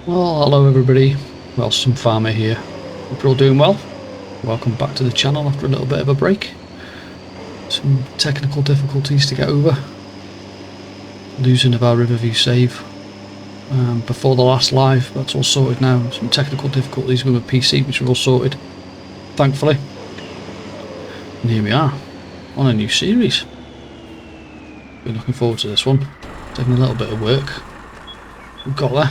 Well, hello everybody, Welsh Sim Farmer here. Hope you're all doing well. Welcome back to the channel after a little bit of a break. Some technical difficulties to get over. Losing of our Riverview save before the last live, that's all sorted now. Some technical difficulties with my PC, which are all sorted, thankfully. And here we are, on a new series. Been looking forward to this one. Taking a little bit of work. We've got there.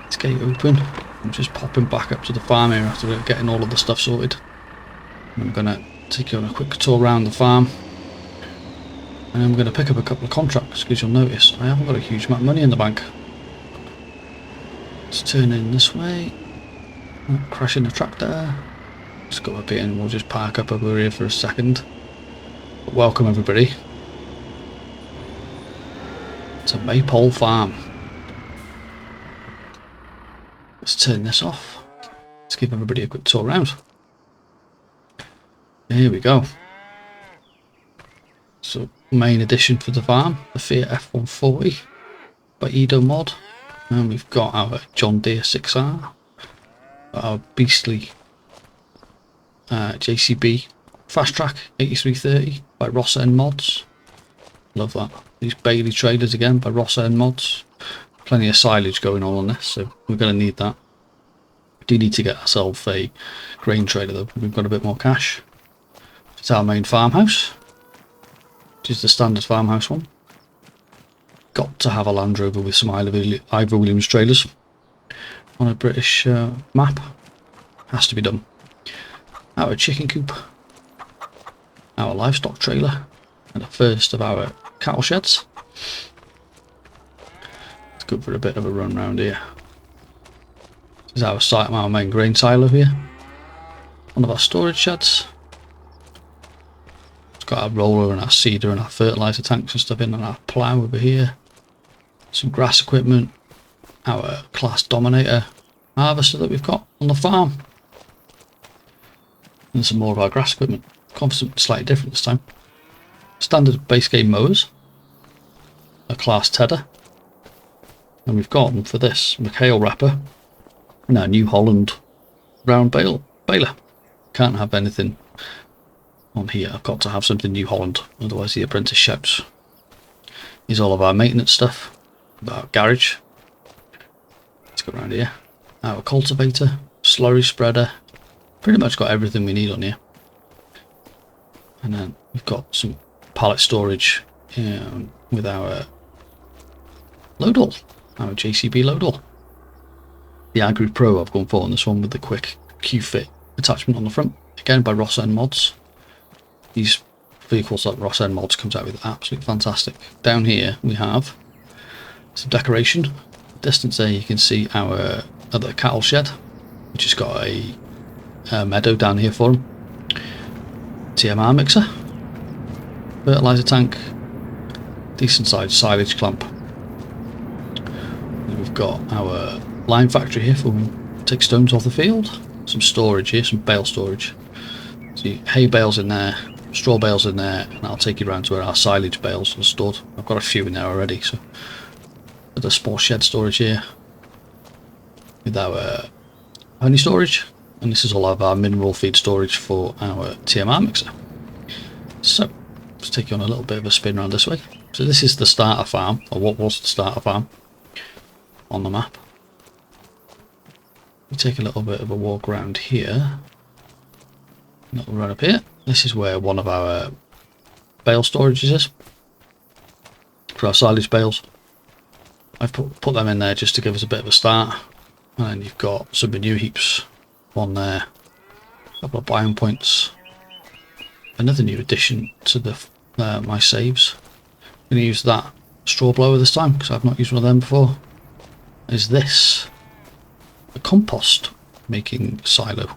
Let's get it open. I'm just popping back up to the farm here after getting all of the stuff sorted. I'm going to take you on a quick tour around the farm. And I'm going to pick up a couple of contracts because you'll notice I haven't got a huge amount of money in the bank. Let's turn in this way. Crashing the tractor. Let's go up here and we'll just park up over here for a second. But welcome everybody to Maypole Farm. Let's turn this off. Let's give everybody a quick tour around. Here we go. So, main addition for the farm, the Fiat F140 by Edo Mod. And we've got our John Deere 6R, our beastly JCB Fast Track 8330 by Ryzen Mods. Love that. These Bailey trailers again by Ryzen Mods. Plenty of silage going on this, so we're going to need that. We do need to get ourselves a grain trailer though. We've got a bit more cash. It's our main farmhouse, which is the standard farmhouse one. Got to have a Land Rover with some Ivor Williams trailers on a British map. Has to be done. Our chicken coop, our livestock trailer, and the first of our cattle sheds. Let's go for a bit of a run round here. This is our site, our main grain silo here. One of our storage sheds. It's got our roller and our seeder and our fertiliser tanks and stuff in, and our plough over here. Some grass equipment. Our Class Dominator harvester that we've got on the farm. And some more of our grass equipment. Something slightly different this time. Standard base game mowers. A Class Tedder. And we've got them for this McHale wrapper. And our New Holland round baler. Can't have anything on here. I've got to have something New Holland, otherwise the apprentice shouts. Here's all of our maintenance stuff. Our garage. Let's go around here. Our cultivator, slurry spreader. Pretty much got everything we need on here. And then we've got some pallet storage with our load-all, our JCB load-all. The Agri Pro I've gone for on this one with the quick Q-fit attachment on the front, again by Ryzen Mods. These vehicles that Ryzen Mods comes out with are absolutely fantastic. Down here we have some decoration. Distance there you can see our other cattle shed, which has got a meadow down here for them. TMR mixer, fertiliser tank, decent sized silage clamp. And we've got our lime factory here for when we take stones off the field. Some storage here, some bale storage. See hay bales in there, straw bales in there, and I'll take you around to where our silage bales are stored. I've got a few in there already, so the small shed storage here with our honey storage. And this is all of our mineral feed storage for our TMR mixer. So, let's take you on a little bit of a spin around this way. So this is the starter farm, or what was the starter farm on the map. We take a little bit of a walk around here. A little run up here. This is where one of our bale storages is. For our silage bales. I've put them in there just to give us a bit of a start. And then you've got some manure heaps on there, a couple of biome points, another new addition to the my saves. I'm going to use that straw blower this time because I've not used one of them before. Is this a compost making silo?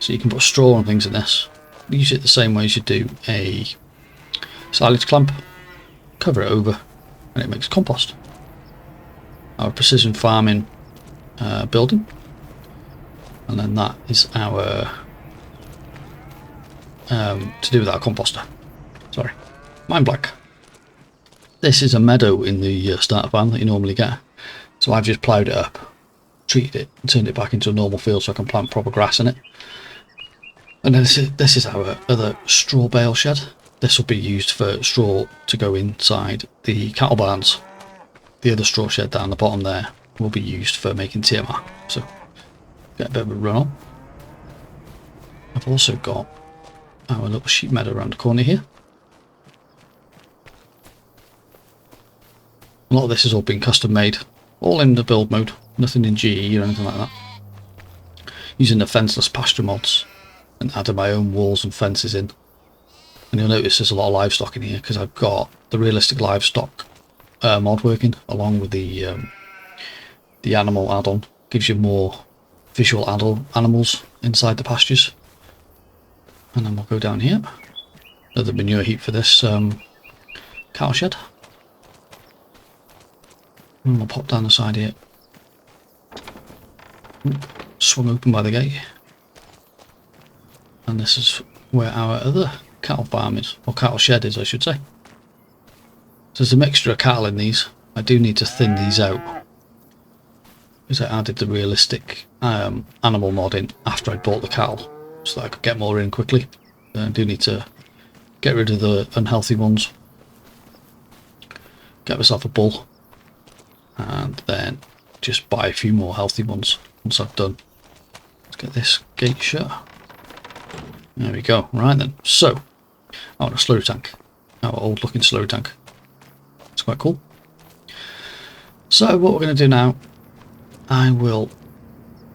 So you can put straw and things in this. Use it the same way as you do a silage clamp. Cover it over, and it makes compost. Our precision farming building. And then that is our to do with our composter. Sorry, mind blank. This is a meadow in the starter farm that you normally get. So I've just ploughed it up, treated it, and turned it back into a normal field so I can plant proper grass in it. And then this is our other straw bale shed. This will be used for straw to go inside the cattle barns. The other straw shed down the bottom there will be used for making TMR. So get a bit of a run on. I've also got our little sheep meadow around the corner here. A lot of this has all been custom made, all in the build mode, nothing in GE or anything like that. Using the fenceless pasture mods and adding my own walls and fences in. And you'll notice there's a lot of livestock in here because I've got the realistic livestock mod working along with the animal add-on. Gives you more visual animals inside the pastures. And then we'll go down here. Another manure heap for this cattle shed. And we'll pop down the side here. Swung open by the gate. And this is where our other cattle farm is, or cattle shed is I should say. So there's a mixture of cattle in these. I do need to thin these out because I added the realistic animal mod in after I bought the cattle so that I could get more in quickly. I do need to get rid of the unhealthy ones, get myself a bull, and then just buy a few more healthy ones once I've done. Let's get this gate shut. There we go. Right then, so our slurry tank, our old looking slurry tank. It's quite cool. So what we're going to do now, I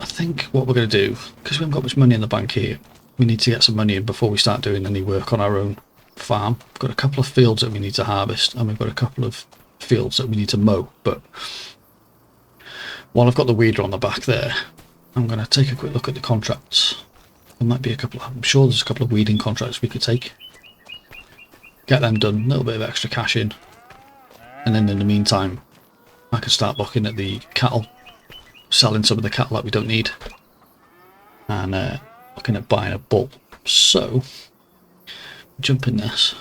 think what we're going to do, because we haven't got much money in the bank here, we need to get some money in before we start doing any work on our own farm. We've got a couple of fields that we need to harvest, and we've got a couple of fields that we need to mow, but while I've got the weeder on the back there, I'm going to take a quick look at the contracts. There might be a couple, I'm sure there's a couple of weeding contracts we could take. Get them done, a little bit of extra cash in, and then in the meantime I can start looking at the cattle, selling some of the cattle that we don't need, and looking at buying a bull. So jump in this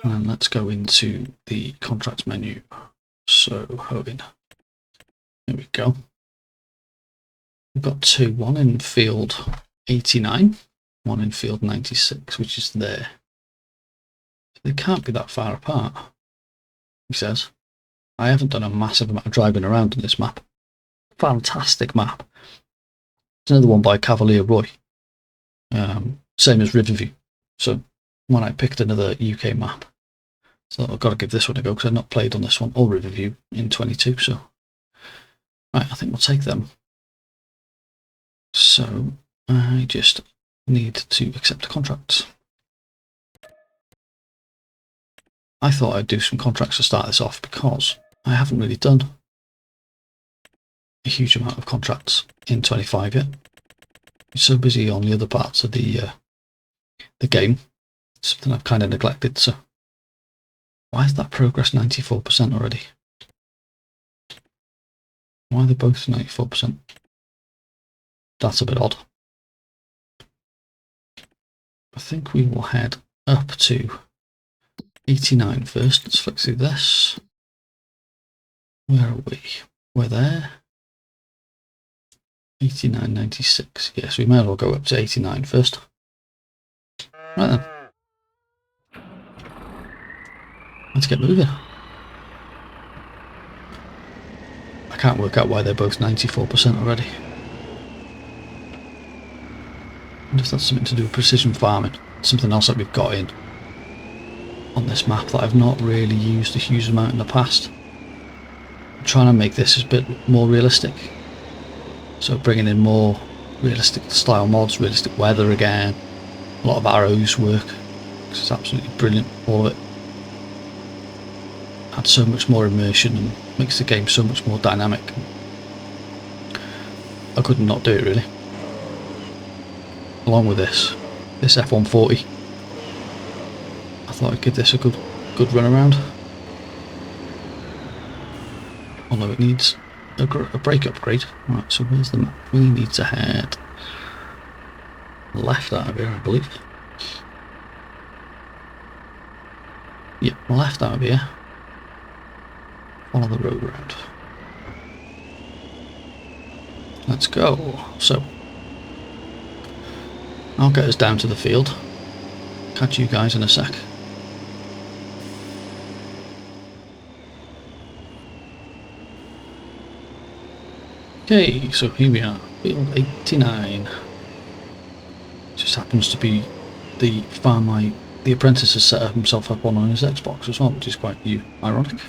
and let's go into the contracts menu. So hoeing, there we go. We've got two, one in field 89, one in field 96, which is there. They can't be that far apart, he says. I haven't done a massive amount of driving around on this map. Fantastic map. It's another one by Cavalier Roy. Same as Riverview. So when I picked another UK map, so I've got to give this one a go because I've not played on this one or Riverview in 22. So right, I think we'll take them. So I just need to accept a contract. I thought I'd do some contracts to start this off because I haven't really done a huge amount of contracts in 25 yet. I'm so busy on the other parts of the game, something I've kind of neglected. So why is that progress 94% already? Why are they both 94%? That's a bit odd. I think we will head up to 89 first. Let's flick through this. Where are we? We're there. 89.96. Yes, we may as well go up to 89 first. Right then. Let's get moving. I can't work out why they're both 94% already. I wonder if that's something to do with precision farming. Something else that we've got in on this map that I've not really used a huge amount in the past. I'm trying to make this a bit more realistic. So bringing in more realistic style mods, realistic weather again. A lot of arrows work. It's absolutely brilliant, all of it. Adds so much more immersion and makes the game so much more dynamic. I couldn't not do it really. Along with this F140. I thought I'd give this a good run around. Although it needs a brake upgrade. Right, so where's the map? We need to head left out of here, I believe. Yep, left out of here. Follow the road round. Let's go. So, I'll get us down to the field. Catch you guys in a sec. Okay, so here we are, field 89. Just happens to be the farm the apprentice has set himself up on his Xbox as well, which is quite ironic.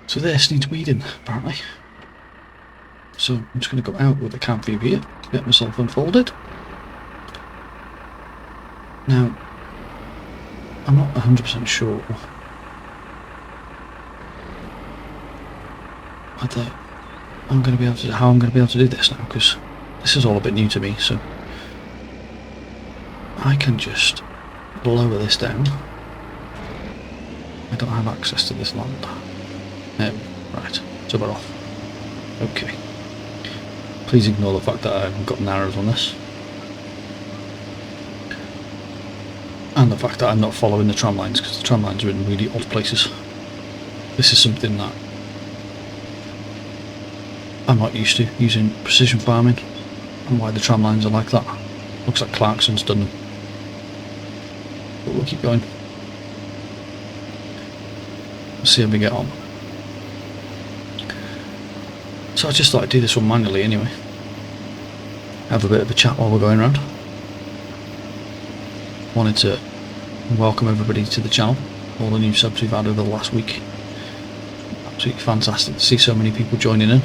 So this needs weeding, apparently. So I'm just going to go out with the camp view here, get myself unfolded. Now, I'm not 100% sure whether how I'm going to be able to do this now, because this is all a bit new to me. So I can just lower this down. I don't have access to this land. Right, so we're off. Okay. Please ignore the fact that I haven't got arrows on this. And the fact that I'm not following the tram lines, because the tram lines are in really odd places. This is something that I'm not used to, using precision farming, and why the tram lines are like that. Looks like Clarkson's done them. But we'll keep going. Let's see how we get on. So I just thought I'd do this one manually anyway. Have a bit of a chat while we're going around. Wanted to welcome everybody to the channel, all the new subs we've had over the last week. Absolutely fantastic to see so many people joining in.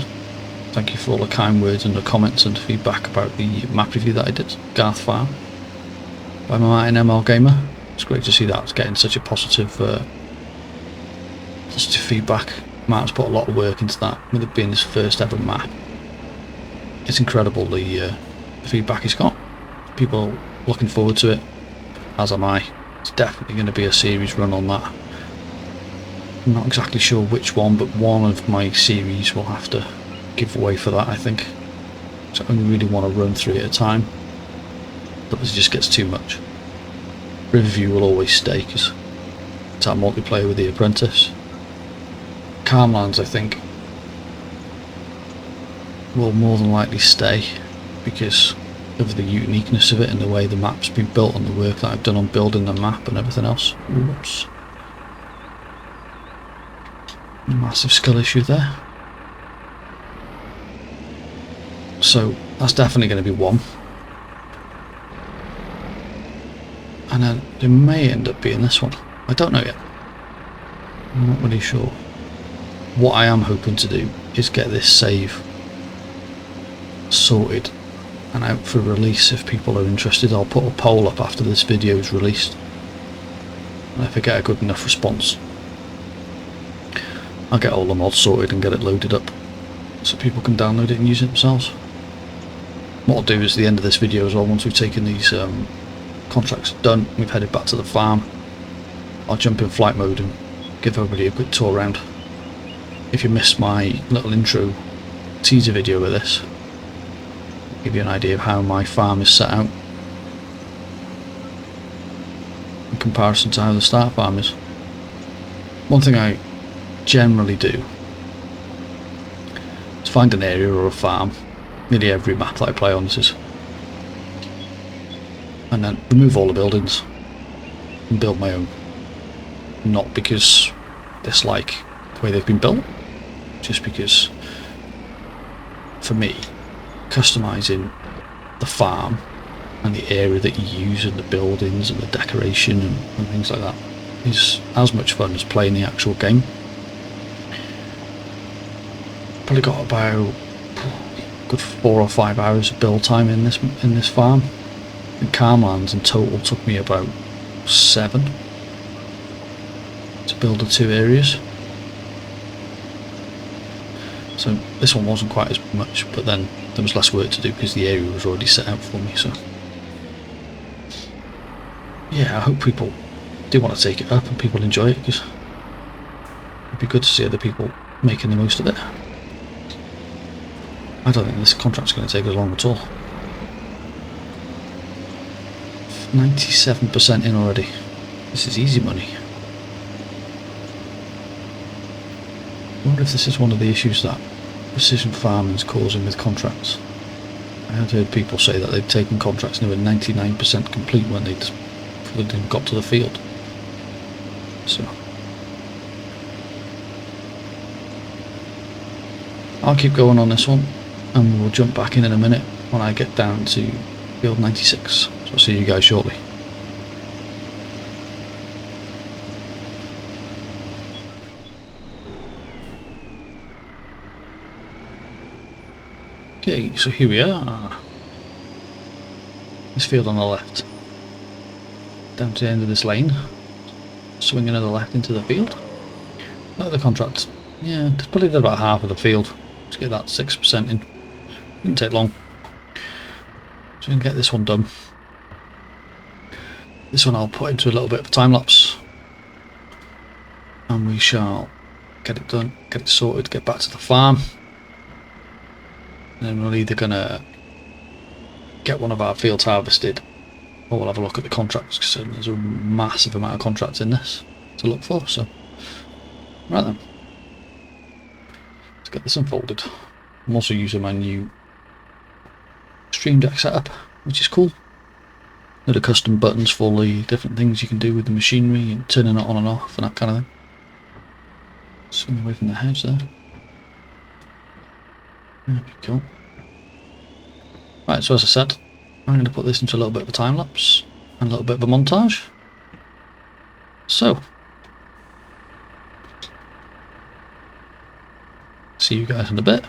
Thank you for all the kind words and the comments and feedback about the map review that I did, Garth Farm, by my Martin ML Gamer. It's great to see that it's getting such a positive feedback. Martin's put a lot of work into that, with it being his first ever map. It's incredible the feedback he's got. People looking forward to it, as am I. It's definitely going to be a series run on that. I'm not exactly sure which one, but one of my series will have to give away for that, I think. So I only really want to run through it at a time. Otherwise it just gets too much. Riverview will always stay, because it's our multiplayer with the apprentice. Calmlands, I think, will more than likely stay, because of the uniqueness of it and the way the map's been built and the work that I've done on building the map and everything else. Oops. Massive skill issue there. So that's definitely going to be one. And then it may end up being this one. I don't know yet. I'm not really sure. What I am hoping to do is get this save sorted and out for release. If people are interested, I'll put a poll up after this video is released, and if I get a good enough response, I'll get all the mods sorted and get it loaded up so people can download it and use it themselves. What I'll do is at the end of this video as well, once we've taken these contracts done, we've headed back to the farm, I'll jump in flight mode and give everybody a quick tour around. If you missed my little intro teaser video with this, I'll give you an idea of how my farm is set out in comparison to how the start farm is. One thing I generally do is find an area or a farm, nearly every map that I play on this is, and then remove all the buildings and build my own. Not because I dislike the way they've been built, just because for me customizing the farm and the area that you use and the buildings and the decoration and things like that is as much fun as playing the actual game. Probably got about a good 4 or 5 hours of build time in this farm. In Calmlands in total took me about 7 to build the 2 areas. So this one wasn't quite as much, but then there was less work to do because the area was already set out for me. So yeah, I hope people do want to take it up and people enjoy it, because it'd be good to see other people making the most of it. I don't think this contract's going to take as long at all. 97% in already. This is easy money. I wonder if this is one of the issues that precision farming is causing with contracts. I had heard people say that they'd taken contracts and they were 99% complete when they didn't got to the field. So I'll keep going on this one, and we'll jump back in a minute when I get down to field 96. So I'll see you guys shortly. Okay, so here we are. This field on the left. Down to the end of this lane. Swinging to the left into the field. Look at the contract. Yeah, just probably did about half of the field to get that 6% in. Didn't take long. So we can get this one done. This one I'll put into a little bit of a time lapse. And we shall get it done, get it sorted, get back to the farm. And then we're either going to get one of our fields harvested, or we'll have a look at the contracts, because there's a massive amount of contracts in this to look for. So, right then, let's get this unfolded. I'm also using my new Stream Deck setup, which is cool. There are custom buttons for all the different things you can do with the machinery and turning it on and off and that kind of thing. Swing away from the hedge there. There we go. Right, so as I said, I'm going to put this into a little bit of a time lapse and a little bit of a montage. So, see you guys in a bit.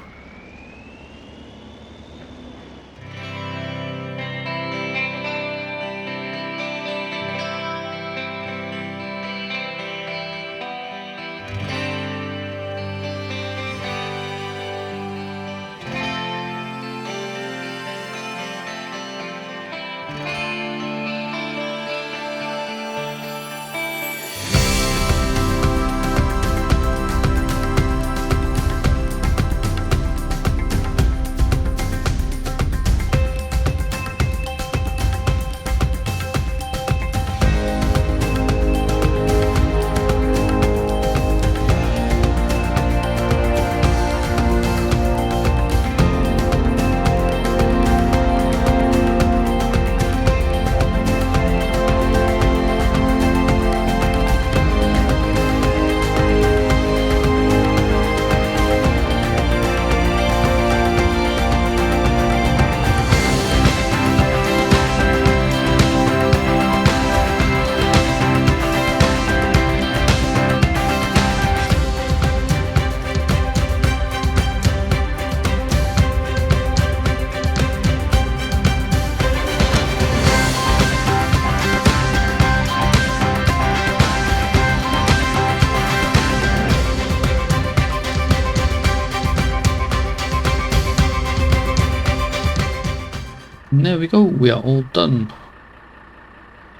And there we go, we are all done.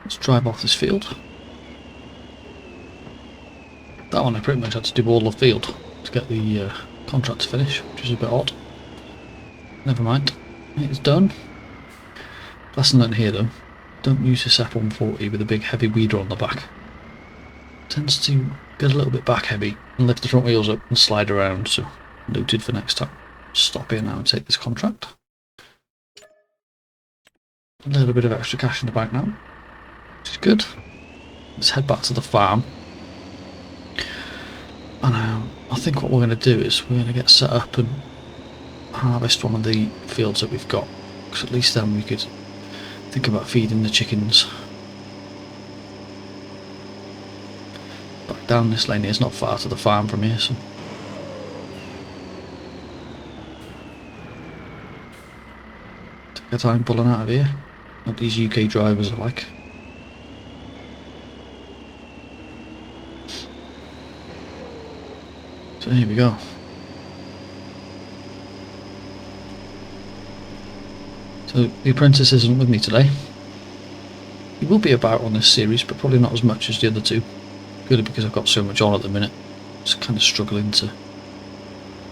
Let's drive off this field. That one I pretty much had to do all the field to get the contract to finish, which is a bit odd. Never mind, it's done. Lesson learned here though, don't use this F140 with a big heavy weeder on the back. It tends to get a little bit back heavy and lift the front wheels up and slide around, so noted for next time. Stop here now and take this contract. A little bit of extra cash in the bank now, which is good. Let's head back to the farm. And I think what we're going to do is we're going to get set up and harvest one of the fields that we've got, because at least then we could think about feeding the chickens. Back down this lane here, it's not far to the farm from here, so take our time pulling out of here. What these UK drivers are like. So here we go. So the apprentice isn't with me today. He will be about on this series, but probably not as much as the other two. Purely because I've got so much on at the minute. Just kind of struggling to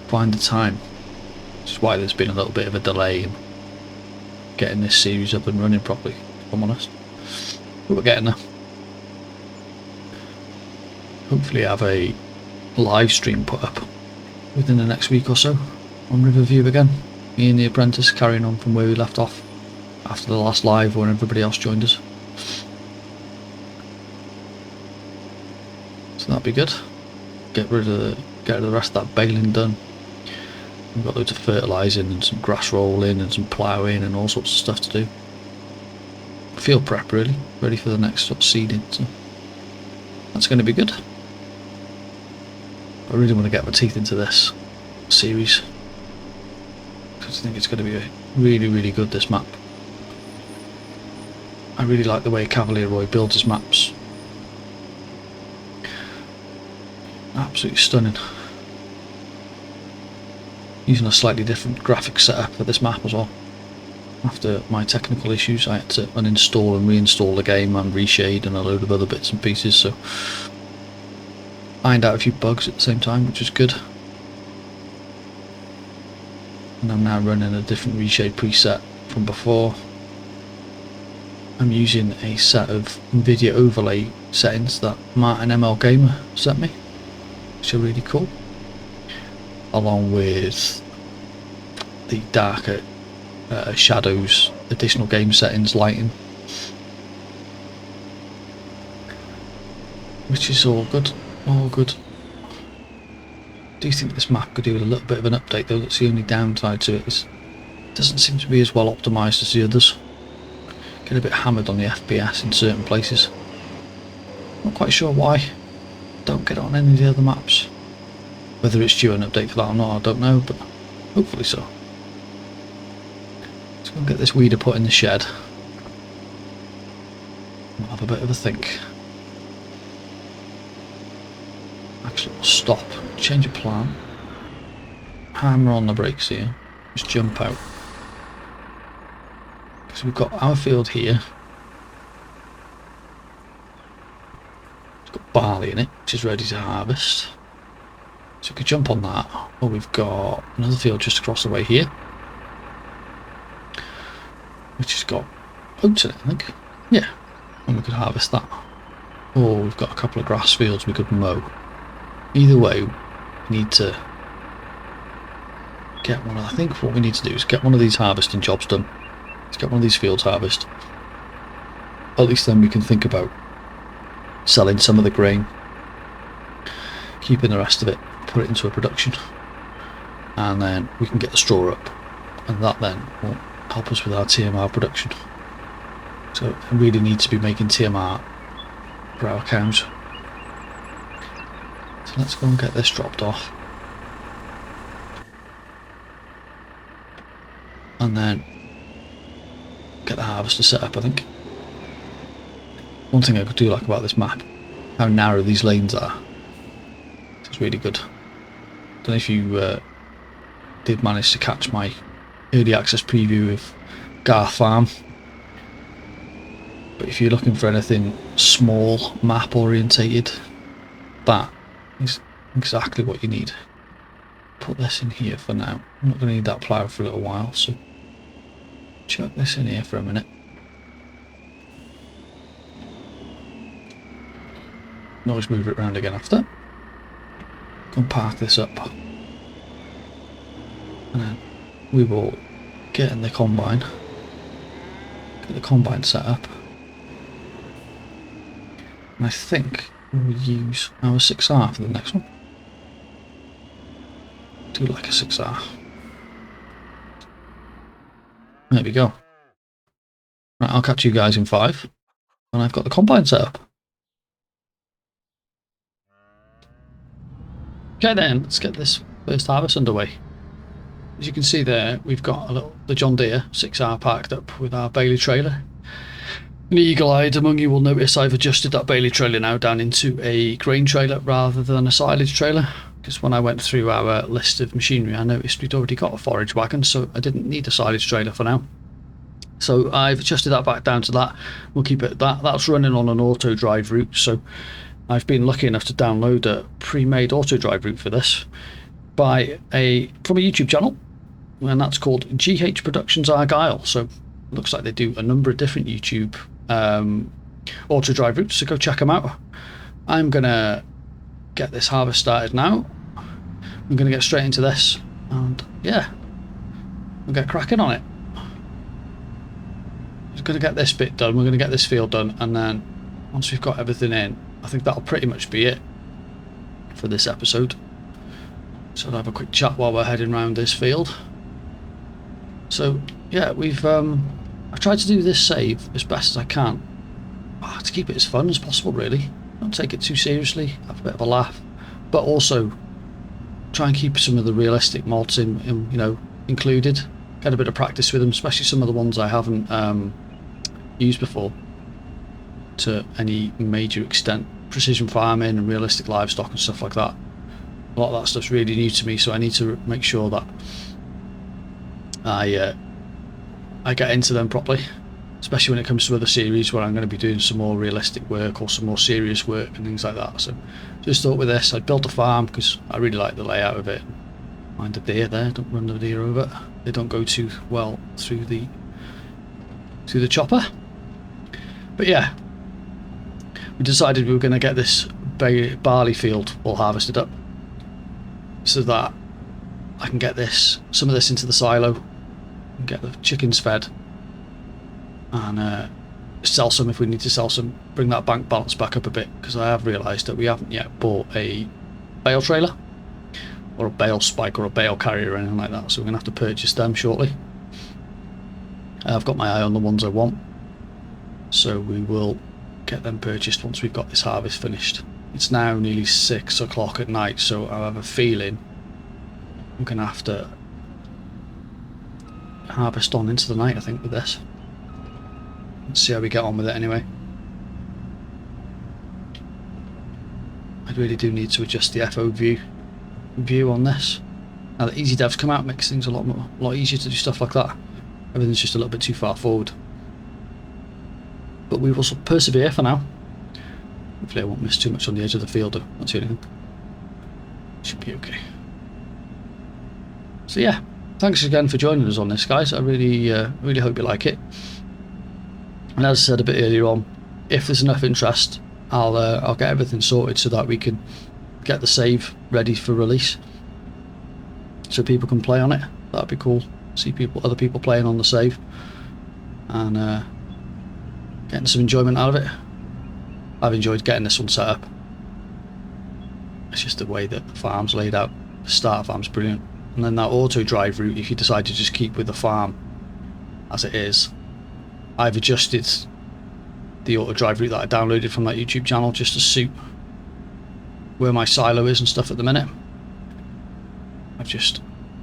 find the time. Which is why there's been a little bit of a delay in getting this series up and running properly, if I'm honest. But we're getting there. Hopefully have a live stream put up within the next week or so. on Riverview again. Me and the apprentice carrying on from where we left off after the last live when everybody else joined us. So that'd be good. Get rid of the rest of that baling done. We've got loads of fertilising and some grass rolling and some ploughing and all sorts of stuff to do. Field prep really, ready for the next sort of seeding, so that's going to be good. I really want to get my teeth into this series because I think it's going to be really good, this map. I really like the way Cavalier Roy builds his maps. Absolutely stunning. Using a slightly different graphics setup for this map as well. After my technical issues, I had to uninstall and reinstall the game and reshade and a load of other bits and pieces, so ironed out a few bugs at the same time, which is good. And I'm now running a different reshade preset from before. I'm using a set of Nvidia overlay settings that Martin ML Gamer sent me, which are really cool, along with the darker shadows, additional game settings, lighting, which is all good. All good. I do think this map could do with a little bit of an update though. That's the only downside to it. It doesn't seem to be as well optimised as the others. Get a bit hammered on the FPS in certain places. Not quite sure why. Don't get it on any of the other maps. Whether it's due an update for that or not, I don't know, but hopefully so. Let's go and get this weeder put in the shed. We'll have a bit of a think. Actually, we'll stop, change of plan, hammer on the brakes here, just jump out. Because we've got our field here. It's got barley in it, which is ready to harvest. So we could jump on that. Or we've got another field just across the way here, which has got oats in it, I think. Yeah, and we could harvest that. Or we've got a couple of grass fields we could mow. Either way, we need to get one. I think what we need to do is get one of these harvesting jobs done. Let's get one of these fields harvested. At least then we can think about selling some of the grain, keeping the rest of it, put it into a production, and then we can get the straw up, and that then will help us with our TMR production. So I really need to be making TMR for our cows. So let's go and get this dropped off, and then get the harvester set up. I think one thing I could do like about this map, how narrow these lanes are. It's really good. Don't know if you did manage to catch my early access preview of Garth Farm, but if you're looking for anything small, map orientated, that is exactly what you need. Put this in here for now. I'm not going to need that plough for a little while, so chuck this in here for a minute. And always move it around again after. Go and park this up, and then we will get in the combine, get the combine set up, and I think we'll use our 6R for the next one. Do like a 6R. There we go. Right, I'll catch you guys in 5 when I've got the combine set up. Okay then, let's get this first harvest underway. As you can see there, we've got the John Deere 6R parked up with our Bailey trailer. And eagle-eyed among you will notice I've adjusted that Bailey trailer now down into a grain trailer rather than a silage trailer, because when I went through our list of machinery I noticed we'd already got a forage wagon, so I didn't need a silage trailer for now. So I've adjusted that back down to that. We'll keep it at that. That's running on an auto drive route, so I've been lucky enough to download a pre-made auto drive route for this from a YouTube channel, and that's called GH Productions Argyle. So it looks like they do a number of different YouTube auto drive routes, so go check them out. I'm gonna get this harvest started now. I'm gonna get straight into this. And yeah, we'll get cracking on it. We're going to get this bit done, we're going to get this field done, and then once we've got everything in, I think that'll pretty much be it for this episode. So I'll have a quick chat while we're heading around this field. So yeah, I've tried to do this save as best as I can, to keep it as fun as possible really. Don't take it too seriously, have a bit of a laugh, but also try and keep some of the realistic mods in you know, included. Get a bit of practice with them, especially some of the ones I haven't used before to any major extent. Precision farming and realistic livestock and stuff like that. A lot of that stuff's really new to me, so I need to make sure that I get into them properly, especially when it comes to other series where I'm going to be doing some more realistic work or some more serious work and things like that. So just thought with this, I built a farm because I really like the layout of it. Mind the deer there, don't run the deer over. They don't go too well through the chopper. But yeah, we decided we were going to get this barley field all harvested up so that I can get some of this into the silo and get the chickens fed, and sell some if we need to sell some, bring that bank balance back up a bit, because I have realised that we haven't yet bought a bale trailer or a bale spike or a bale carrier or anything like that, so we're going to have to purchase them shortly. I've got my eye on the ones I want, so we will get them purchased once we've got this harvest finished. It's now nearly 6 o'clock at night, so I have a feeling I'm going to have to harvest on into the night, I think, with this. Let's see how we get on with it anyway. I really do need to adjust the FO view on this. Now that Easy Dev's come out, makes things a lot easier to do stuff like that. Everything's just a little bit too far forward. But we will persevere for now. Hopefully I won't miss too much on the edge of the field, though. Not see anything. Should be okay. So yeah, thanks again for joining us on this, guys. I really hope you like it. And as I said a bit earlier on, if there's enough interest, I'll get everything sorted so that we can get the save ready for release, so people can play on it. That'd be cool. See other people playing on the save, and getting some enjoyment out of it. I've enjoyed getting this one set up. It's just the way that the farm's laid out. The starter farm's brilliant, and then that auto drive route, if you decide to just keep with the farm as it is, I've adjusted the auto drive route that I downloaded from that YouTube channel just to suit where my silo is and stuff at the minute.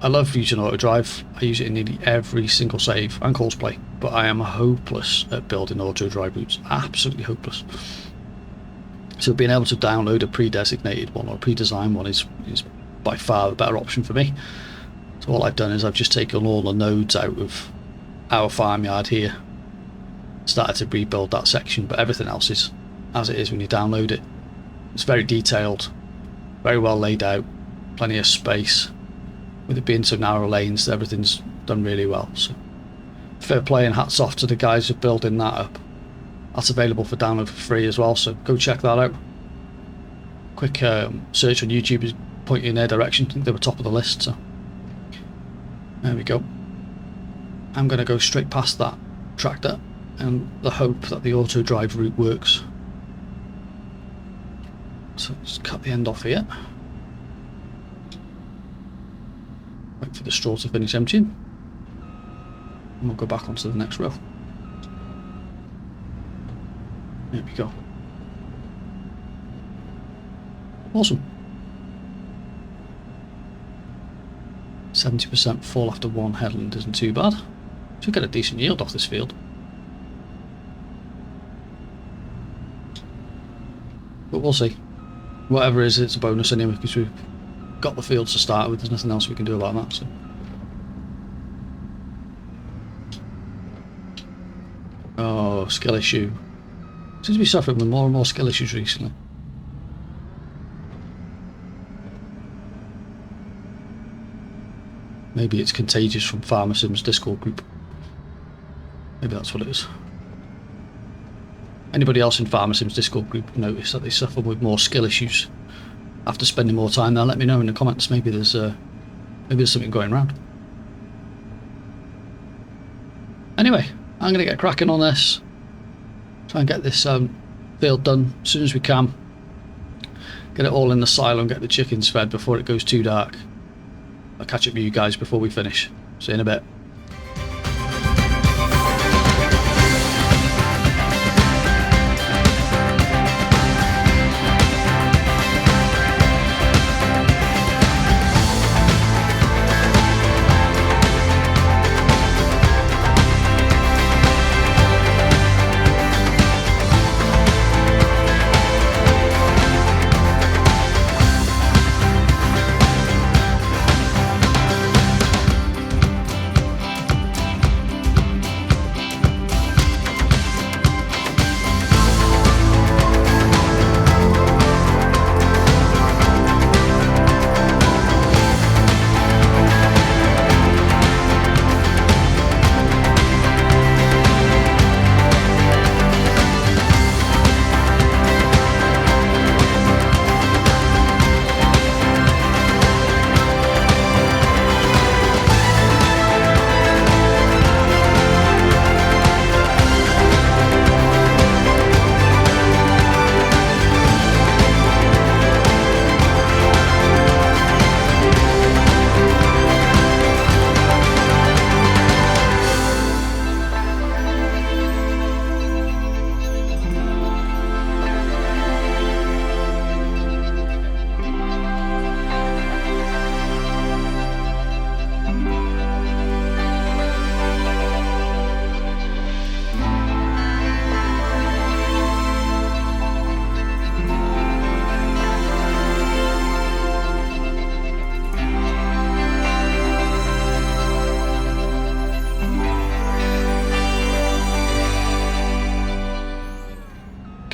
I love using auto drive. I use it in nearly every single save and calls play, but I am hopeless at building auto drive routes. Absolutely hopeless. So being able to download a pre-designated one or a pre-designed one is by far the better option for me. So all I've done is I've just taken all the nodes out of our farmyard here, started to rebuild that section, but everything else is as it is when you download it. It's very detailed, very well laid out, plenty of space. With it being so narrow lanes, everything's done really well. So fair play and hats off to the guys who are building that up. That's available for download for free as well, so go check that out. Quick search on YouTube is point you in their direction. I think they were top of the list, so there we go. I'm going to go straight past that tractor and the hope that the auto drive route works. So just cut the end off here. Wait for the straw to finish emptying, and we'll go back onto the next row. There we go. Awesome. 70% full after one headland isn't too bad. Should get a decent yield off this field. But we'll see. Whatever it is, it's a bonus anyway, because we've got the fields to start with. There's nothing else we can do about that. So. Oh, skill issue. Seems to be suffering with more and more skill issues recently. Maybe it's contagious from Farmer Sim's Discord group. Maybe that's what it is. Anybody else in Farmer Sim's Discord group notice that they suffer with more skill issues after spending more time there? Let me know in the comments. Maybe there's Maybe there's something going around. Anyway, I'm going to get cracking on this. Try and get this field done as soon as we can. Get it all in the silo and get the chickens fed before it goes too dark. I'll catch up with you guys before we finish. See you in a bit.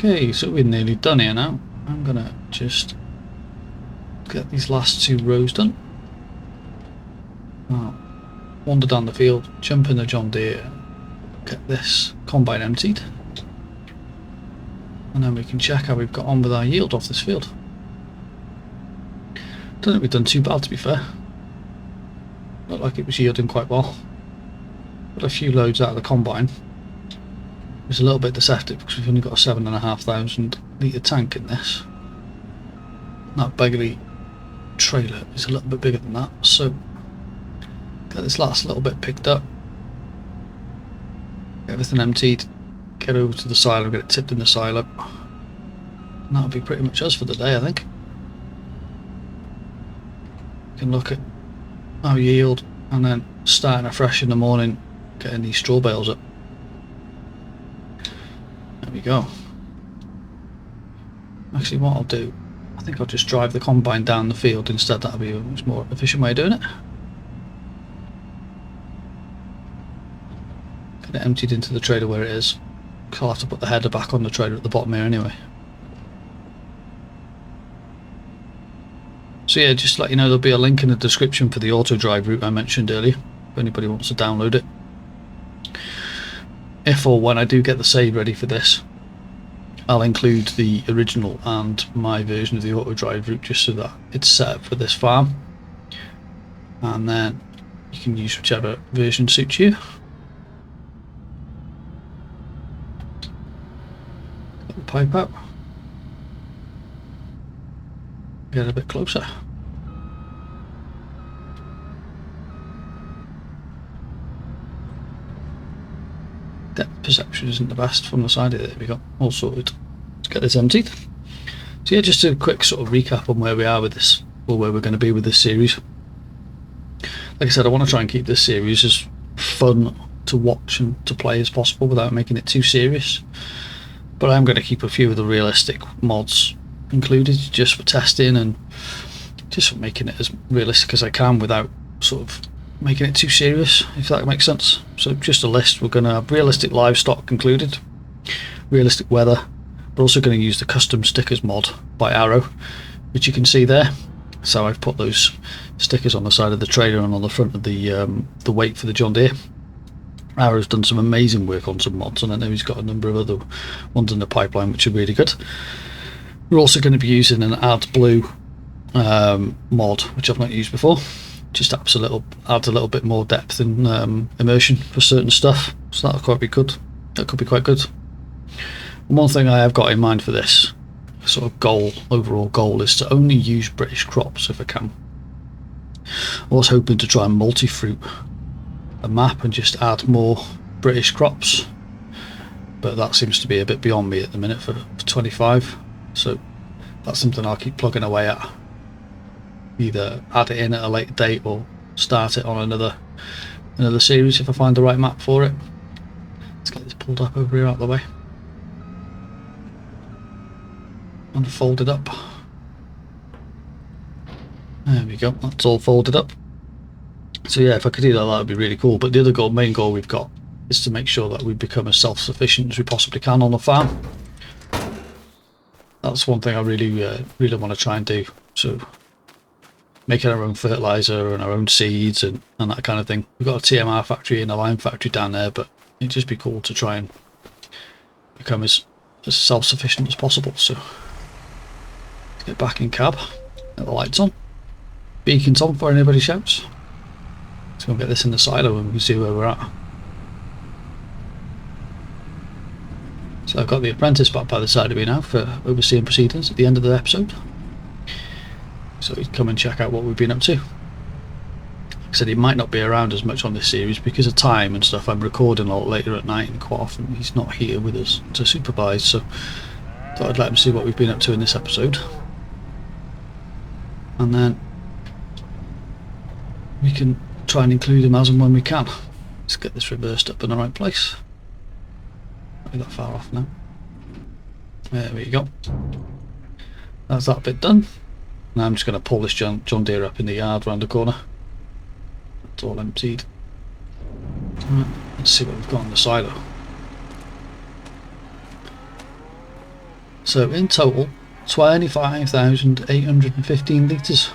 Okay, so we're nearly done here now. I'm gonna just get these last 2 rows done. I'll wander down the field, jump in the John Deere, get this combine emptied, and then we can check how we've got on with our yield off this field. Don't think we've done too bad, to be fair. Looked like it was yielding quite well. Got a few loads out of the combine. It's a little bit deceptive because we've only got a 7,500 litre tank in this. That beggarly trailer is a little bit bigger than that, so get this last little bit picked up, get everything emptied, get over to the silo, get it tipped in the silo, and that'll be pretty much us for the day, I think. We can look at our yield and then starting afresh in the morning, getting these straw bales up. There we go. Actually, what I'll do, I think I'll just drive the combine down the field instead. That'll be a much more efficient way of doing it. Get it emptied into the trailer where it is, because I'll have to put the header back on the trailer at the bottom here anyway. So yeah, just to let you know, there'll be a link in the description for the auto drive route I mentioned earlier, if anybody wants to download it. If or when I do get the save ready for this, I'll include the original and my version of the auto drive route just so that it's set up for this farm, and then you can use whichever version suits you. Get the pipe out, get a bit closer. Depth perception isn't the best from the side of it. There we go, all sorted. Let's get this emptied. So yeah, just a quick sort of recap on where we are with this, or where we're going to be with this series. Like I said, I want to try and keep this series as fun to watch and to play as possible without making it too serious. But I'm going to keep a few of the realistic mods included just for testing and just for making it as realistic as I can without sort of making it too serious, if that makes sense. So just a list. We're going to have realistic livestock included, realistic weather. We're also going to use the custom stickers mod by Arrow, which you can see there. So I've put those stickers on the side of the trailer and on the front of the weight for the John Deere. Arrow's done some amazing work on some mods, and I know he's got a number of other ones in the pipeline which are really good. We're also going to be using an AdBlue mod, which I've not used before. just adds a little bit more depth and immersion for certain stuff. So that'll quite be good. That could be quite good. And one thing I have got in mind for this sort of overall goal, is to only use British crops if I can. I was hoping to try and multi-fruit a map and just add more British crops, but that seems to be a bit beyond me at the minute for 25. So that's something I'll keep plugging away at. Either add it in at a later date or start it on another series if I find the right map for it. Let's get this pulled up over here out of the way and folded up. There we go, that's all folded up. So yeah, if I could do that, that would be really cool. But the other main goal we've got is to make sure that we become as self-sufficient as we possibly can on the farm. That's one thing I really want to try and do. So making our own fertilizer and our own seeds and that kind of thing. We've got a TMR factory and a lime factory down there, but it'd just be cool to try and become as self-sufficient as possible. So let's get back in cab, get the lights on, beacons on before anybody shouts. Let's go and get this in the silo and we can see where we're at. So I've got the apprentice back by the side of me now for overseeing proceedings at the end of the episode. So he'd come and check out what we've been up to. Like I said, he might not be around as much on this series because of time and stuff. I'm recording a lot later at night and quite often he's not here with us to supervise, so thought I'd let him see what we've been up to in this episode. And then we can try and include him as and when we can. Let's get this reversed up in the right place. Not be that far off now. There we go. That's that bit done. Now I'm just going to pull this John Deere up in the yard round the corner. It's all emptied. Right, let's see what we've got on the silo. So in total, 25,815 litres.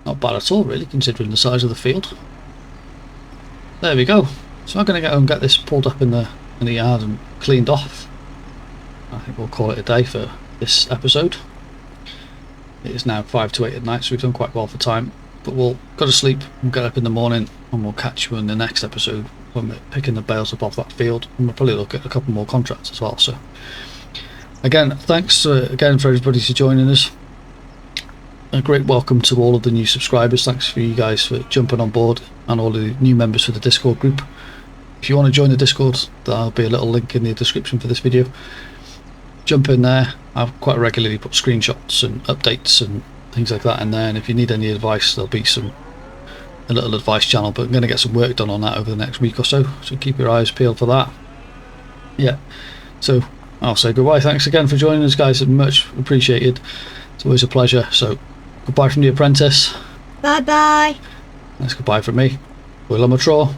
Not bad at all really, considering the size of the field. There we go. So I'm going to go and get this pulled up in the yard and cleaned off. I think we'll call it a day for this episode. It is now 5 to 8 at night, so we've done quite well for time. But we'll go to sleep and get up in the morning, and we'll catch you in the next episode when we're picking the bales up off that field. And we'll probably look at a couple more contracts as well. So again, thanks again for everybody for joining us. A great welcome to all of the new subscribers. Thanks for you guys for jumping on board, and all the new members for the Discord group. If you want to join the Discord, there'll be a little link in the description for this video. Jump in there. I quite regularly put screenshots and updates and things like that in there, and if you need any advice, there'll be a little advice channel, but I'm going to get some work done on that over the next week or so keep your eyes peeled for that. Yeah, so I'll say goodbye. Thanks again for joining us, guys, much appreciated. It's always a pleasure. So goodbye from the apprentice. Bye bye. That's goodbye from me, Hwyl am y tro.